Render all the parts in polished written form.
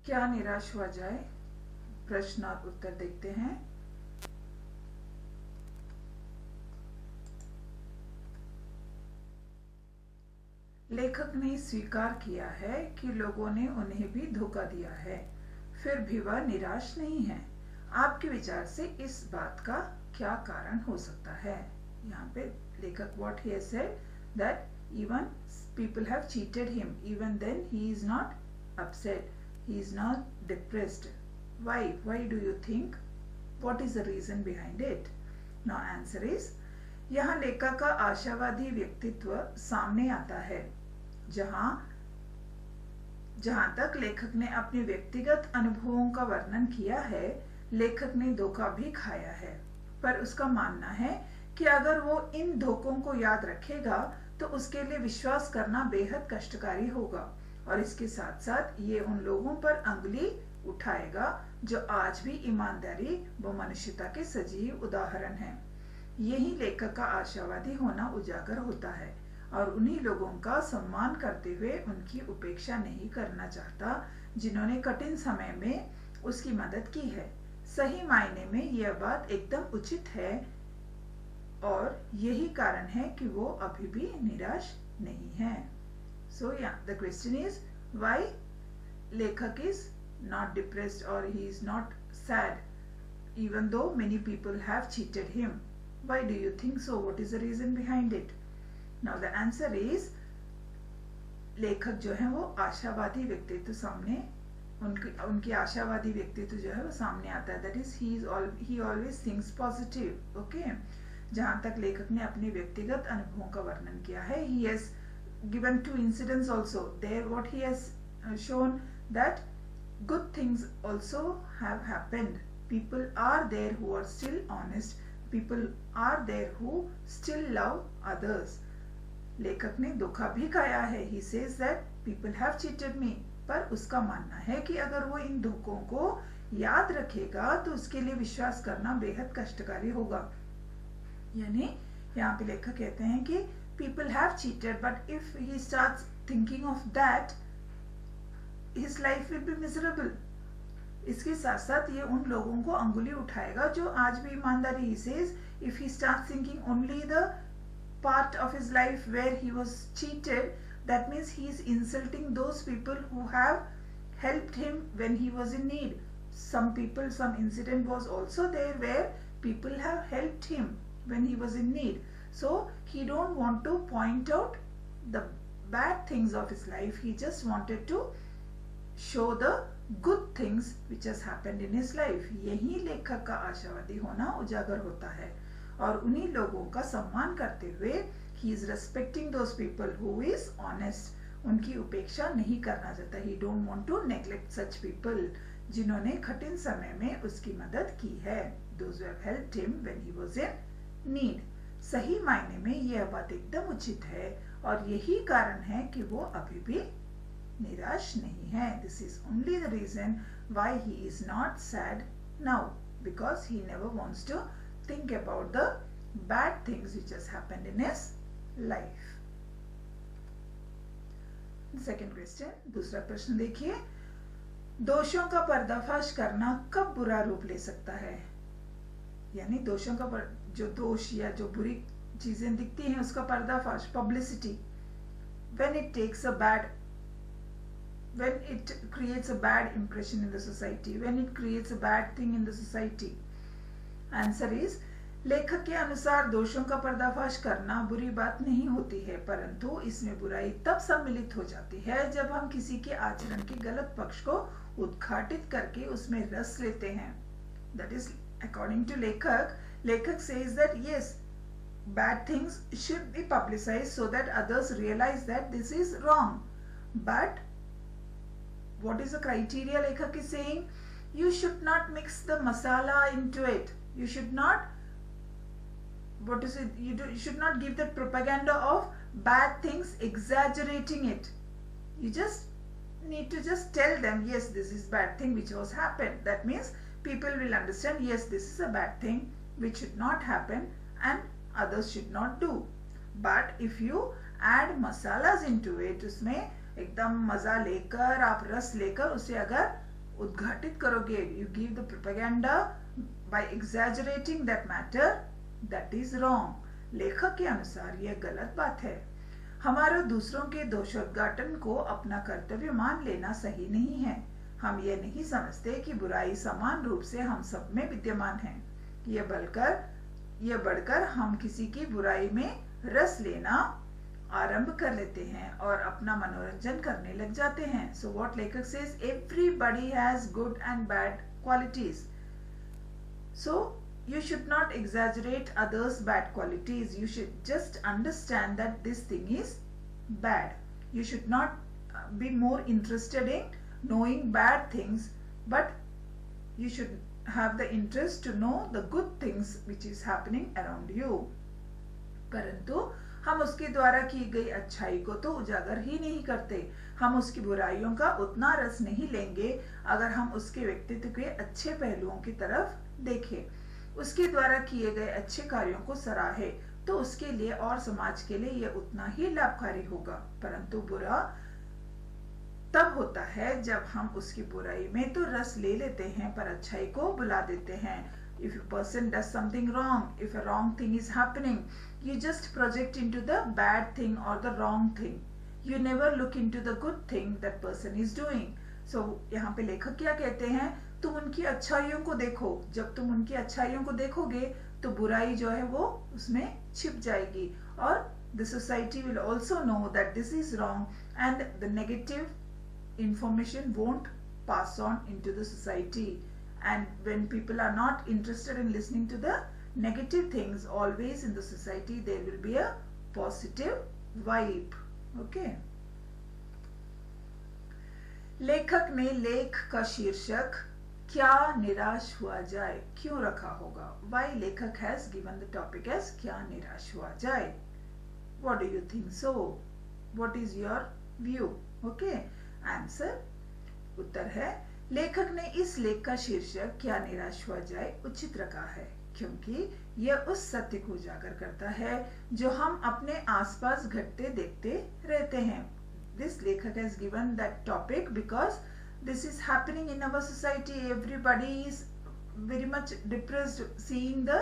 क्या निराश हुआ जाए? प्रश्न और उत्तर देखते हैं। लेखक ने स्वीकार किया है कि लोगों ने उन्हें भी धोखा दिया है, फिर भी वह निराश नहीं है। आपके विचार से इस बात का क्या कारण हो सकता है? यहाँ पे लेखक what he has said that even people have cheated him, even then he is not upset, he is not depressed. Why do you think? What is the reason behind it? Now answer is, यहाँ लेखक का आशावादी व्यक्तित्व सामने आता है। जहां तक लेखक ने अपने व्यक्तिगत अनुभवों का वर्णन किया है, लेखक ने धोखा भी खाया है, पर उसका मानना है कि अगर वो इन धोखों को याद रखेगा तो उसके लिए विश्वास करना बेहद कष्टकारी होगा, और इसके साथ साथ ये उन लोगों पर अंगुली उठाएगा जो आज भी ईमानदारी व मनुष्यता के सजीव उदाहरण हैं। यही लेखक का आशावादी होना उजागर होता है, और उन्हीं लोगों का सम्मान करते हुए उनकी उपेक्षा नहीं करना चाहता जिन्होंने कठिन समय में उसकी मदद की है। सही मायने में यह बात एकदम उचित है, और यही कारण है कि वो अभी भी निराश नहीं है। So the question is why लेखक is not depressed or he is not sad even though many people have cheated him. Why do you think so? What is the reason behind it? Now the answer is, लेखक जो है वो आशावादी व्यक्तित्व सामने उनकी आशावादी व्यक्तित्व जो है वो सामने आता है। That is he always thinks positive. Okay? जहां तक लेखक ने अपने व्यक्तिगत अनुभवों का वर्णन किया है, he has given 2 incidents also. There what he has shown that good things also have happened. People are there who are still honest. People are there who still love others. लेखक ने धोखा भी खाया है। He says that people have cheated me. पर उसका मानना है कि अगर वो इन धोखों को याद रखेगा तो उसके लिए विश्वास करना बेहद कष्टकारी होगा। यानी यहाँ पे लेखक कहते हैं कि people have cheated, but if he starts thinking of that, his life will be miserable. इसके साथ साथ ये उन लोगों को अंगुली उठाएगा जो आज भी ईमानदारी। He says if he starts thinking only the part of his life where he was cheated, that means he is insulting those people who have helped him when he was in need. Some incident was also there where people have helped him when he was in need. So he don't want to point out the bad things of his life. He just wanted to show the good things which has happened in his life. यही लेखक का आशावादी होना उजागर होता है, और उन्हीं लोगों का सम्मान करते हुए he is respecting those people who is honest. उनकी उपेक्षा नहीं करना चाहता। He don't want to neglect such people जिन्होंने कठिन समय में उसकी मदद की है। Those who have helped him when he was in need. सही मायने में यह बात एकदम उचित है, और यही कारण है कि वो अभी भी निराश नहीं है। This is only the reason why he is not sad now, because he never wants to think about the bad things which has happened in his life. Second question, दूसरा प्रश्न देखिए, दोषों का पर्दाफाश करना कब बुरा रूप ले सकता है? यानी दोषों का जो दोष या जो बुरी चीजें दिखती हैं उसका पर्दाफाश, publicity, when it creates a bad impression in the society, when it creates a bad thing in the society. Answer is, लेखक के अनुसार दोषों का पर्दाफाश करना बुरी बात नहीं होती है, परंतु इसमें बुराई तब सम्मिलित हो जाती है जब हम किसी के आचरण के गलत पक्ष को उद्घाटित करके उसमें रस लेते हैं। That is, according to लेखक says that yes, bad things should be publicized so that others realize that this is wrong. But what is the criteria लेखक is saying? You should not mix the masala into it. You should not, you should not give that propaganda of bad things, exaggerating it. You just need to just tell them, yes, this is bad thing which was happened. That means people will understand, yes, this is a bad thing which should not happen and others should not do. But if you add masalas into it, उसमें एकदम मजा लेकर आप रस लेकर उसे अगर उद्घाटित करोगे, you give the propaganda by exaggerating that matter, that is wrong. लेखक के अनुसार यह गलत बात है। हमारा दूसरों के दोषोद्घाटन को अपना कर्तव्य मान लेना सही नहीं है। हम ये नहीं समझते कि बुराई समान रूप से हम सब में विद्यमान है। यह बढ़कर हम किसी की बुराई में रस लेना आरंभ कर लेते हैं और अपना मनोरंजन करने लग जाते हैं। सो व्हाट लेखक says, everybody has good and bad qualities, so you should not exaggerate others' bad qualities. You should just understand that this thing is bad. You should not be more interested in knowing bad things, but you should have the interest to know the good things which is happening around you. परंतु हम उसके द्वारा की गई अच्छाई को तो उजागर ही नहीं करते। हम उसकी बुराइयों का उतना रस नहीं लेंगे अगर हम उसके व्यक्तित्व के अच्छे पहलुओं की तरफ देखें, उसके द्वारा किए गए अच्छे कार्यों को सराहे, तो उसके लिए और समाज के लिए यह उतना ही लाभकारी होगा। परंतु बुरा तब होता है जब हम उसकी बुराई में तो रस ले लेते हैं पर अच्छाई को बुला देते हैं। If a person does something wrong, if a wrong thing is happening, you just project into the bad thing or the wrong thing. You never look into the good thing that person is doing. So यहाँ पे लेखक क्या कहते हैं, तुम उनकी अच्छाइयों को देखो। जब तुम उनकी अच्छाइयों को देखोगे तो बुराई जो है वो उसमें छिप जाएगी और the society will also know that this is wrong and the negative information won't pass on into the society. And when people are not interested in listening to the negative things, always in the society there will be a positive vibe. Okay. लेखक ने लेख का शीर्षक क्या निराश हुआ जाए क्यों रखा होगा? Why लेखक has given the topic as क्या निराश हुआ जाए? What do you think so? What is your view? Okay. Answer. उत्तर है, लेखक ने इस लेख का शीर्षक क्या निराश हुआ जाए उचित रखा है क्योंकि यह उस सत्य को उजागर करता है जो हम अपने आसपास घटते देखते रहते हैं। This लेखक has given that topic because this is happening in our society. Everybody is very much depressed seeing the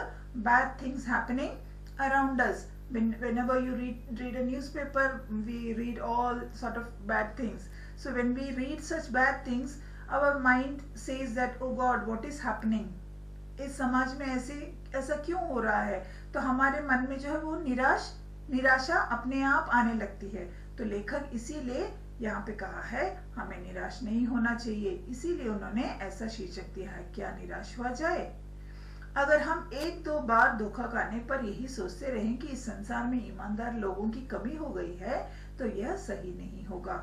bad things happening around us. Whenever you read a newspaper, we read all sort of bad things. So when we read such bad things, our mind says that oh God, what is happening? इस समाज में ऐसा क्यों हो रहा है? तो हमारे मन में जो है वो निराशा अपने आप आने लगती है। तो लेखक इसीलिए यहाँ पे कहा है हमें निराश नहीं होना चाहिए, इसीलिए उन्होंने ऐसा शीर्षक दिया है क्या निराश हुआ जाए। अगर हम एक दो बार धोखा खाने पर यही सोचते रहें कि इस संसार में ईमानदार लोगों की कमी हो गई है तो यह सही नहीं होगा।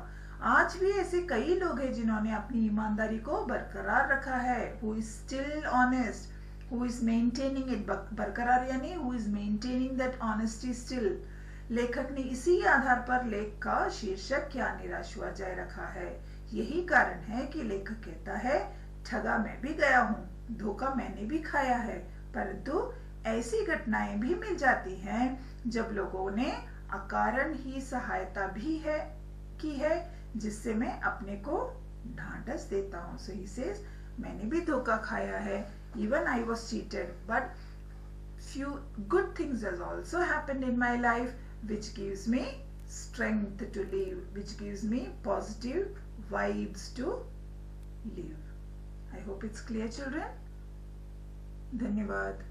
आज भी ऐसे कई लोग हैं जिन्होंने अपनी ईमानदारी को बरकरार रखा है। Who is still honest, who is maintaining it, बरकरार यानी who is maintaining that honesty still। लेखक ने इसी आधार पर लेख का शीर्षक क्या निराश हुआ जाए रखा है। यही कारण है कि लेखक कहता है ठगा मैं भी गया हूँ, धोखा मैंने भी खाया है, परंतु ऐसी घटनाएं भी मिल जाती हैं जब लोगों ने अकारण ही सहायता भी की है जिससे मैं अपने को ढांढस देता हूँ। So he says मैंने भी धोखा खाया है, even I was cheated, but few good things has also happened in my life which gives me strength to live, which gives me positive vibes to live. I hope it's clear children. धन्यवाद।